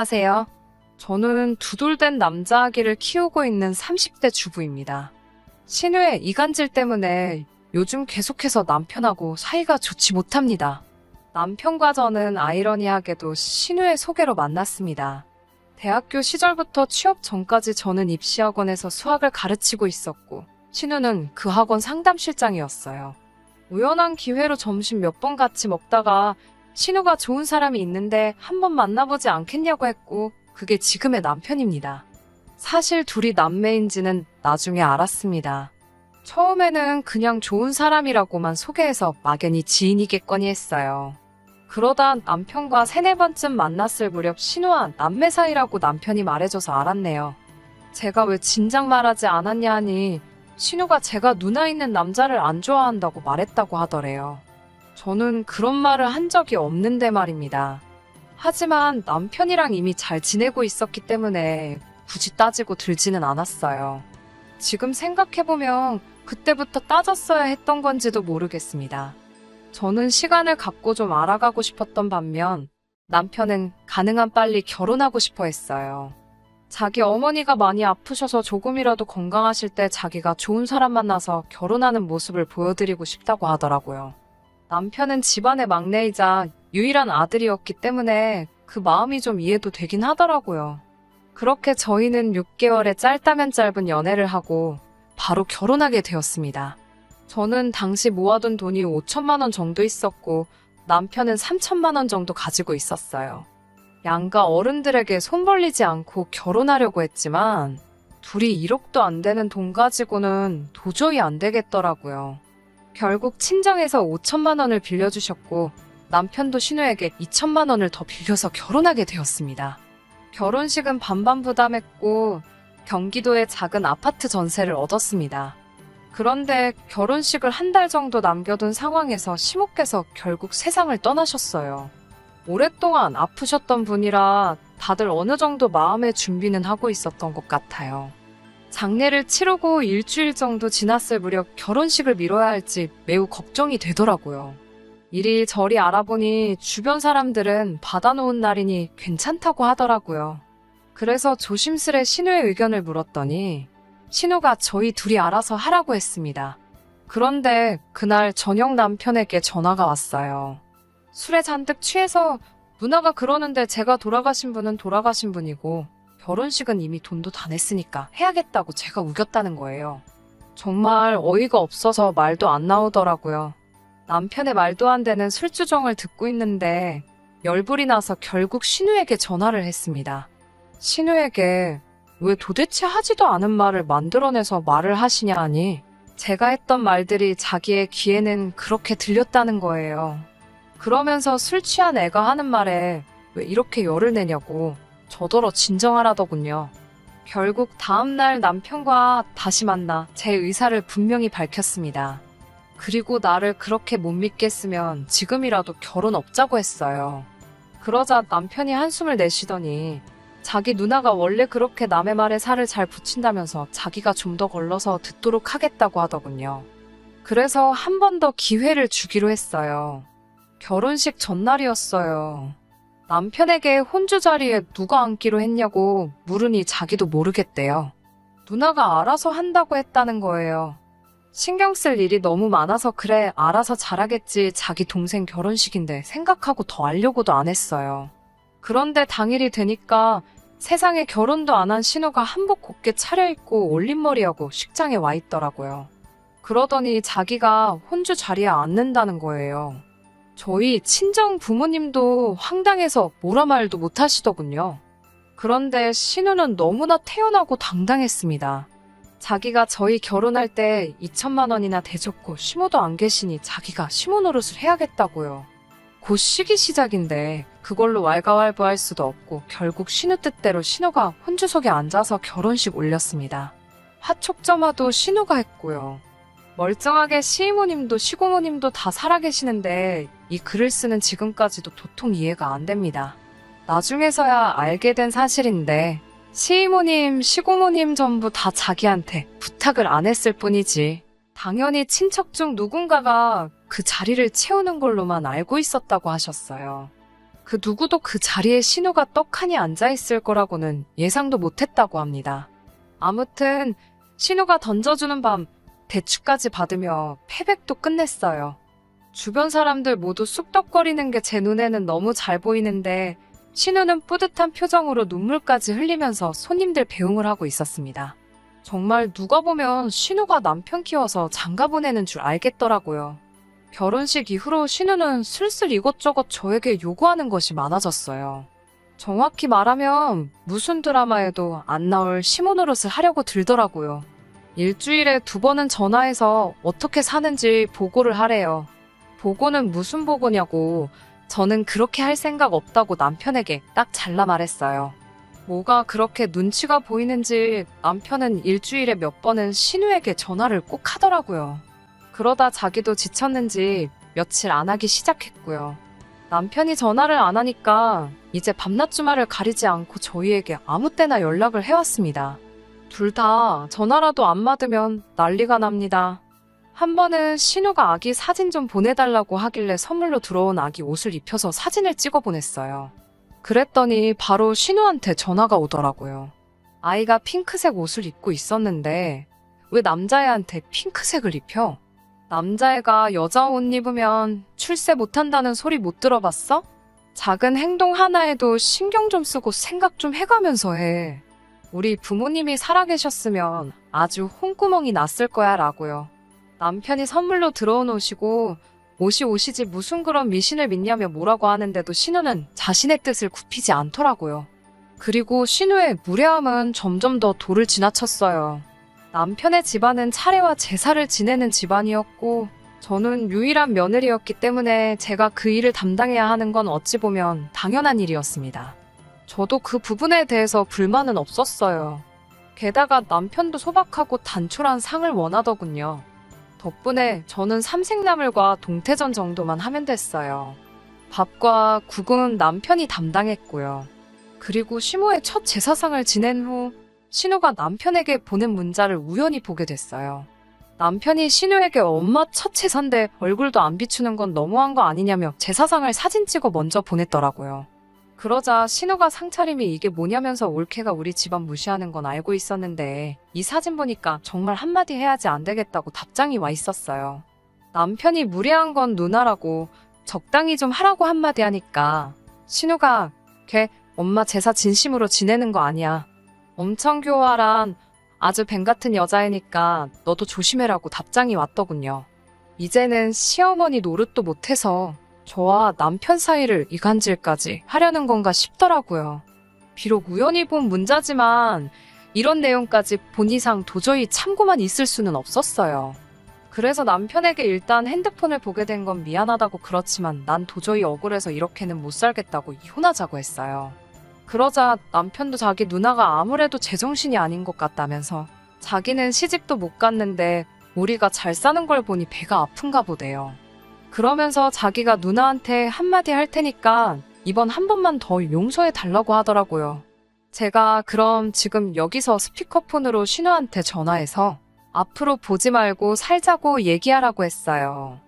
안녕하세요. 저는 두돌된 남자 아기를 키우고 있는 30대 주부입니다. 신우의 이간질 때문에 요즘 계속해서 남편하고 사이가 좋지 못합니다. 남편과 저는 아이러니하게도 신우의 소개로 만났습니다. 대학교 시절부터 취업 전까지 저는 입시학원에서 수학을 가르치고 있었고, 신우는 그 학원 상담실장이었어요. 우연한 기회로 점심 몇 번 같이 먹다가 신우가 좋은 사람이 있는데 한번 만나보지 않겠냐고 했고, 그게 지금의 남편입니다. 사실 둘이 남매인지는 나중에 알았습니다. 처음에는 그냥 좋은 사람이라고만 소개해서 막연히 지인이겠거니 했어요. 그러다 남편과 3-4번쯤 만났을 무렵 신우와 남매 사이라고 남편이 말해줘서 알았네요. 제가 왜 진작 말하지 않았냐 하니 신우가 제가 누나 있는 남자를 안 좋아한다고 말했다고 하더래요. 저는 그런 말을 한 적이 없는데 말입니다. 하지만 남편이랑 이미 잘 지내고 있었기 때문에 굳이 따지고 들지는 않았어요. 지금 생각해보면 그때부터 따졌어야 했던 건지도 모르겠습니다. 저는 시간을 갖고 좀 알아가고 싶었던 반면 남편은 가능한 빨리 결혼하고 싶어 했어요. 자기 어머니가 많이 아프셔서 조금이라도 건강하실 때 자기가 좋은 사람 만나서 결혼하는 모습을 보여드리고 싶다고 하더라고요. 남편은 집안의 막내이자 유일한 아들이었기 때문에 그 마음이 좀 이해도 되긴 하더라고요. 그렇게 저희는 6개월의 짧다면 짧은 연애를 하고 바로 결혼하게 되었습니다. 저는 당시 모아둔 돈이 5천만 원 정도 있었고 남편은 3천만 원 정도 가지고 있었어요. 양가 어른들에게 손 벌리지 않고 결혼하려고 했지만 둘이 1억도 안 되는 돈 가지고는 도저히 안 되겠더라고요. 결국 친정에서 5천만 원을 빌려주셨고 남편도 신우에게 2천만 원을 더 빌려서 결혼하게 되었습니다. 결혼식은 반반 부담했고 경기도의 작은 아파트 전세를 얻었습니다. 그런데 결혼식을 1달 정도 남겨둔 상황에서 시모께서 결국 세상을 떠나셨어요. 오랫동안 아프셨던 분이라 다들 어느 정도 마음의 준비는 하고 있었던 것 같아요. 장례를 치르고 일주일 정도 지났을 무렵 결혼식을 미뤄야 할지 매우 걱정이 되더라고요. 이리저리 알아보니 주변 사람들은 받아놓은 날이니 괜찮다고 하더라고요. 그래서 조심스레 신우의 의견을 물었더니 신우가 저희 둘이 알아서 하라고 했습니다. 그런데 그날 저녁 남편에게 전화가 왔어요. 술에 잔뜩 취해서 누나가 그러는데 제가 돌아가신 분은 돌아가신 분이고 결혼식은 이미 돈도 다 냈으니까 해야겠다고 제가 우겼다는 거예요. 정말 어이가 없어서 말도 안 나오더라고요. 남편의 말도 안 되는 술주정을 듣고 있는데 열불이 나서 결국 신우에게 전화를 했습니다. 신우에게 왜 도대체 하지도 않은 말을 만들어내서 말을 하시냐 하니 제가 했던 말들이 자기의 귀에는 그렇게 들렸다는 거예요. 그러면서 술 취한 애가 하는 말에 왜 이렇게 열을 내냐고 저더러 진정하라더군요. 결국 다음날 남편과 다시 만나 제 의사를 분명히 밝혔습니다. 그리고 나를 그렇게 못 믿겠으면 지금이라도 결혼 없자고 했어요. 그러자 남편이 한숨을 내쉬더니 자기 누나가 원래 그렇게 남의 말에 살을 잘 붙인다면서 자기가 좀 더 걸러서 듣도록 하겠다고 하더군요. 그래서 한 번 더 기회를 주기로 했어요. 결혼식 전날이었어요. 남편에게 혼주 자리에 누가 앉기로 했냐고 물으니 자기도 모르겠대요. 누나가 알아서 한다고 했다는 거예요. 신경 쓸 일이 너무 많아서 그래 알아서 잘하겠지 자기 동생 결혼식인데 생각하고 더 알려고도 안 했어요. 그런데 당일이 되니까 세상에 결혼도 안 한 신우가 한복 곱게 차려입고 올림머리하고 식장에 와 있더라고요. 그러더니 자기가 혼주 자리에 앉는다는 거예요. 저희 친정 부모님도 황당해서 뭐라 말도 못 하시더군요. 그런데 신우는 너무나 태연하고 당당했습니다. 자기가 저희 결혼할 때 2천만 원이나 대줬고 시모도 안 계시니 자기가 시모 노릇을 해야겠다고요. 곧 시기 시작인데 그걸로 왈가왈부할 수도 없고 결국 신우 뜻대로 신우가 혼주석에 앉아서 결혼식 올렸습니다. 화촉점화도 신우가 했고요. 멀쩡하게 시이모님도 시고모님도 다 살아계시는데 이 글을 쓰는 지금까지도 도통 이해가 안 됩니다. 나중에서야 알게 된 사실인데 시이모님, 시고모님 전부 다 자기한테 부탁을 안 했을 뿐이지 당연히 친척 중 누군가가 그 자리를 채우는 걸로만 알고 있었다고 하셨어요. 그 누구도 그 자리에 신우가 떡하니 앉아있을 거라고는 예상도 못했다고 합니다. 아무튼 신우가 던져주는 밤 대추까지 받으며 패백도 끝냈어요. 주변 사람들 모두 쑥덕거리는 게 제 눈에는 너무 잘 보이는데 신우는 뿌듯한 표정으로 눈물까지 흘리면서 손님들 배웅을 하고 있었습니다. 정말 누가 보면 신우가 남편 키워서 장가 보내는 줄 알겠더라고요. 결혼식 이후로 신우는 슬슬 이것저것 저에게 요구하는 것이 많아졌어요. 정확히 말하면 무슨 드라마에도 안 나올 시모 노릇을 하려고 들더라고요. 일주일에 2번은 전화해서 어떻게 사는지 보고를 하래요. 보고는 무슨 보고냐고 저는 그렇게 할 생각 없다고 남편에게 딱 잘라 말했어요. 뭐가 그렇게 눈치가 보이는지 남편은 일주일에 몇 번은 신우에게 전화를 꼭 하더라고요. 그러다 자기도 지쳤는지 며칠 안 하기 시작했고요. 남편이 전화를 안 하니까 이제 밤낮 주말을 가리지 않고 저희에게 아무 때나 연락을 해왔습니다. 둘 다 전화라도 안 받으면 난리가 납니다. 한 번은 신우가 아기 사진 좀 보내달라고 하길래 선물로 들어온 아기 옷을 입혀서 사진을 찍어 보냈어요. 그랬더니 바로 신우한테 전화가 오더라고요. 아이가 핑크색 옷을 입고 있었는데 왜 남자애한테 핑크색을 입혀? 남자애가 여자 옷 입으면 출세 못한다는 소리 못 들어봤어? 작은 행동 하나에도 신경 좀 쓰고 생각 좀 해가면서 해. 우리 부모님이 살아계셨으면 아주 홍구멍이 났을 거야 라고요. 남편이 선물로 들어온 옷이고 옷이지 무슨 그런 미신을 믿냐며 뭐라고 하는데도 신우는 자신의 뜻을 굽히지 않더라고요. 그리고 신우의 무례함은 점점 더 도를 지나쳤어요. 남편의 집안은 차례와 제사를 지내는 집안이었고 저는 유일한 며느리였기 때문에 제가 그 일을 담당해야 하는 건 어찌 보면 당연한 일이었습니다. 저도 그 부분에 대해서 불만은 없었어요. 게다가 남편도 소박하고 단촐한 상을 원하더군요. 덕분에 저는 삼색나물과 동태전 정도만 하면 됐어요. 밥과 국은 남편이 담당했고요. 그리고 시모의 첫 제사상을 지낸 후 신우가 남편에게 보낸 문자를 우연히 보게 됐어요. 남편이 신우에게 엄마 첫 제사인데 얼굴도 안 비추는 건 너무한 거 아니냐며 제사상을 사진 찍어 먼저 보냈더라고요. 그러자 신우가 상차림이 이게 뭐냐면서 올케가 우리 집안 무시하는 건 알고 있었는데 이 사진 보니까 정말 한마디 해야지 안 되겠다고 답장이 와 있었어요. 남편이 무례한 건 누나라고 적당히 좀 하라고 한마디 하니까 신우가 걔 엄마 제사 진심으로 지내는 거 아니야. 엄청 교활한 아주 뱀 같은 여자애니까 너도 조심해라고 답장이 왔더군요. 이제는 시어머니 노릇도 못해서 저와 남편 사이를 이간질까지 하려는 건가 싶더라고요. 비록 우연히 본 문자지만 이런 내용까지 본 이상 도저히 참고만 있을 수는 없었어요. 그래서 남편에게 일단 핸드폰을 보게 된 건 미안하다고 그렇지만 난 도저히 억울해서 이렇게는 못 살겠다고 이혼하자고 했어요. 그러자 남편도 자기 누나가 아무래도 제정신이 아닌 것 같다면서 자기는 시집도 못 갔는데 우리가 잘 사는 걸 보니 배가 아픈가 보대요. 그러면서 자기가 누나한테 한마디 할 테니까 이번 한 번만 더 용서해 달라고 하더라고요. 제가 그럼 지금 여기서 스피커폰으로 신우한테 전화해서 앞으로 보지 말고 살자고 얘기하라고 했어요.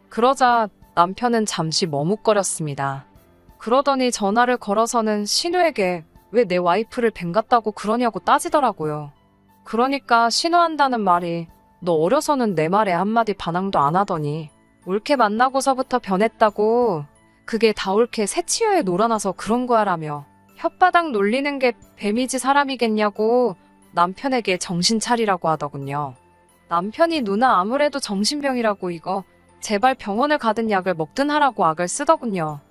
그러자 남편은 잠시 머뭇거렸습니다. 그러더니 전화를 걸어서는 신우에게 왜 내 와이프를 뱀 같다고 그러냐고 따지더라고요. 그러니까 신우한다는 말이 너 어려서는 내 말에 한마디 반항도 안 하더니 올케 만나고서부터 변했다고 그게 다 올케 새치여에 놀아나서 그런 거야라며 혓바닥 놀리는 게 뱀이지 사람이겠냐고 남편에게 정신 차리라고 하더군요. 남편이 누나 아무래도 정신병이라고 이거 제발 병원을 가든 약을 먹든 하라고 악을 쓰더군요.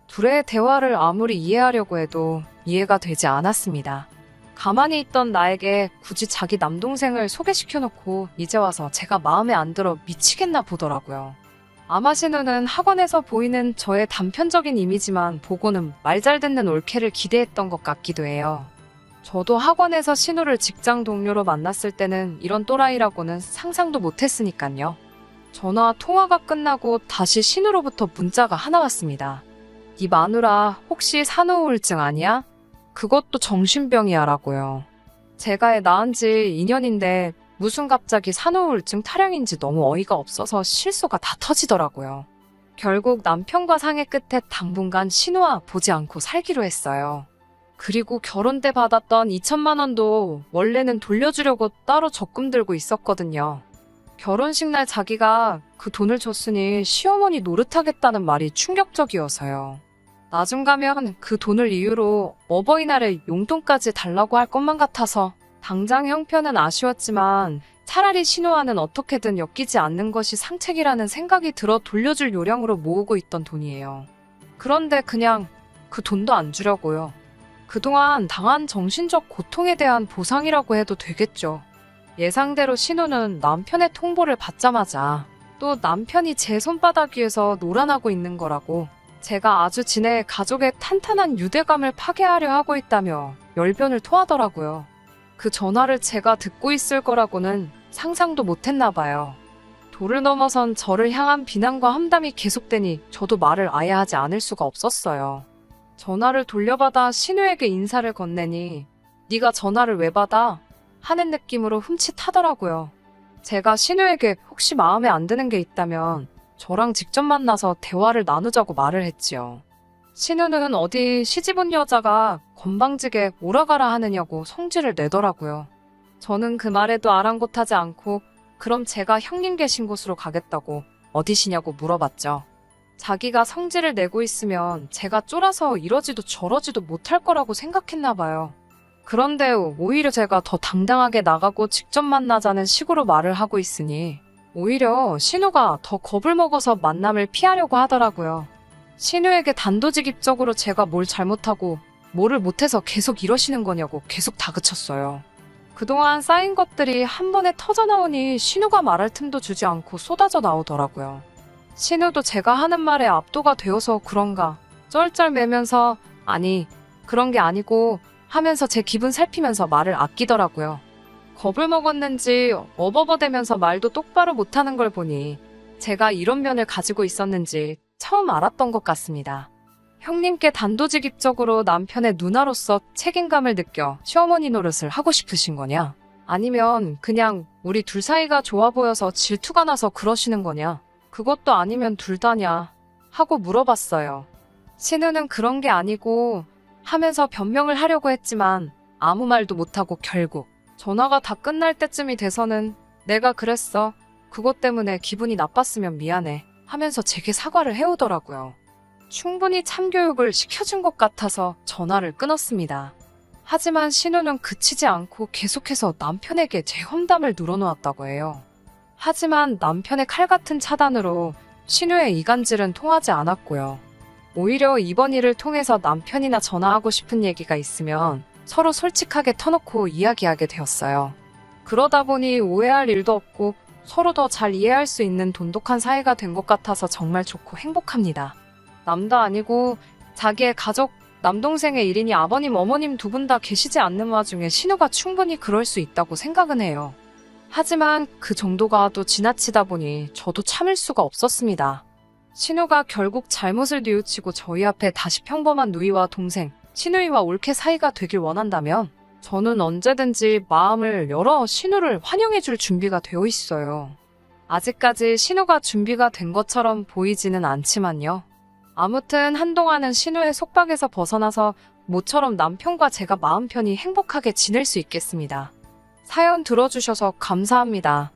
둘의 대화를 아무리 이해하려고 해도 이해가 되지 않았습니다. 가만히 있던 나에게 굳이 자기 남동생을 소개시켜놓고 이제 와서 제가 마음에 안 들어 미치겠나 보더라고요. 아마 신우는 학원에서 보이는 저의 단편적인 이미지만 보고는 말 잘 듣는 올케를 기대했던 것 같기도 해요. 저도 학원에서 신우를 직장 동료로 만났을 때는 이런 또라이라고는 상상도 못했으니까요. 전화 통화가 끝나고 다시 신우로부터 문자가 하나 왔습니다. 이 마누라 혹시 산후 우울증 아니야? 그것도 정신병이야 라고요. 제가 애 낳은 지 2년인데 무슨 갑자기 산후 우울증 타령인지 너무 어이가 없어서 실수가 다 터지더라고요. 결국 남편과 상의 끝에 당분간 신우와 보지 않고 살기로 했어요. 그리고 결혼 때 받았던 2천만 원도 원래는 돌려주려고 따로 적금 들고 있었거든요. 결혼식 날 자기가 그 돈을 줬으니 시어머니 노릇하겠다는 말이 충격적이어서요. 나중 가면 그 돈을 이유로 어버이날에 용돈까지 달라고 할 것만 같아서 당장 형편은 아쉬웠지만 차라리 신우와는 어떻게든 엮이지 않는 것이 상책이라는 생각이 들어 돌려줄 요량으로 모으고 있던 돈이에요. 그런데 그냥 그 돈도 안 주려고요. 그동안 당한 정신적 고통에 대한 보상이라고 해도 되겠죠. 예상대로 신우는 남편의 통보를 받자마자 또 남편이 제 손바닥 위에서 놀아나고 있는 거라고 제가 아주 지내 가족의 탄탄한 유대감을 파괴하려 하고 있다며 열변을 토하더라고요. 그 전화를 제가 듣고 있을 거라고는 상상도 못했나 봐요. 도를 넘어선 저를 향한 비난과 험담이 계속되니 저도 말을 아예 하지 않을 수가 없었어요. 전화를 돌려받아 신우에게 인사를 건네니 네가 전화를 왜 받아? 하는 느낌으로 흠칫하더라고요. 제가 신우에게 혹시 마음에 안 드는 게 있다면 저랑 직접 만나서 대화를 나누자고 말을 했지요. 신우는 어디 시집 온 여자가 건방지게 몰아가라 하느냐고 성질을 내더라고요. 저는 그 말에도 아랑곳하지 않고 그럼 제가 형님 계신 곳으로 가겠다고 어디시냐고 물어봤죠. 자기가 성질을 내고 있으면 제가 쫄아서 이러지도 저러지도 못할 거라고 생각했나 봐요. 그런데 오히려 제가 더 당당하게 나가고 직접 만나자는 식으로 말을 하고 있으니 오히려 신우가 더 겁을 먹어서 만남을 피하려고 하더라고요. 신우에게 단도직입적으로 제가 뭘 잘못하고 뭐를 못해서 계속 이러시는 거냐고 계속 다그쳤어요. 그동안 쌓인 것들이 한 번에 터져나오니 신우가 말할 틈도 주지 않고 쏟아져 나오더라고요. 신우도 제가 하는 말에 압도가 되어서 그런가 쩔쩔매면서 아니 그런 게 아니고 하면서 제 기분 살피면서 말을 아끼더라고요. 겁을 먹었는지 어버버대면서 말도 똑바로 못하는 걸 보니 제가 이런 면을 가지고 있었는지 처음 알았던 것 같습니다. 형님께 단도직입적으로 남편의 누나로서 책임감을 느껴 시어머니 노릇을 하고 싶으신 거냐? 아니면 그냥 우리 둘 사이가 좋아 보여서 질투가 나서 그러시는 거냐? 그것도 아니면 둘 다냐? 하고 물어봤어요. 신우는 그런 게 아니고 하면서 변명을 하려고 했지만 아무 말도 못하고 결국 전화가 다 끝날 때쯤이 돼서는 내가 그랬어. 그것 때문에 기분이 나빴으면 미안해. 하면서 제게 사과를 해오더라고요. 충분히 참교육을 시켜준 것 같아서 전화를 끊었습니다. 하지만 신우는 그치지 않고 계속해서 남편에게 제 험담을 늘어놓았다고 해요. 하지만 남편의 칼 같은 차단으로 신우의 이간질은 통하지 않았고요. 오히려 이번 일을 통해서 남편이나 전화하고 싶은 얘기가 있으면 서로 솔직하게 터놓고 이야기하게 되었어요. 그러다 보니 오해할 일도 없고 서로 더 잘 이해할 수 있는 돈독한 사이가 된 것 같아서 정말 좋고 행복합니다. 남도 아니고 자기의 가족, 남동생의 일이니 아버님, 어머님 두 분 다 계시지 않는 와중에 신우가 충분히 그럴 수 있다고 생각은 해요. 하지만 그 정도가 또 지나치다 보니 저도 참을 수가 없었습니다. 신우가 결국 잘못을 뉘우치고 저희 앞에 다시 평범한 누이와 동생, 신우이와 올케 사이가 되길 원한다면 저는 언제든지 마음을 열어 신우를 환영해줄 준비가 되어 있어요. 아직까지 신우가 준비가 된 것처럼 보이지는 않지만요. 아무튼 한동안은 신우의 속박에서 벗어나서 모처럼 남편과 제가 마음 편히 행복하게 지낼 수 있겠습니다. 사연 들어주셔서 감사합니다.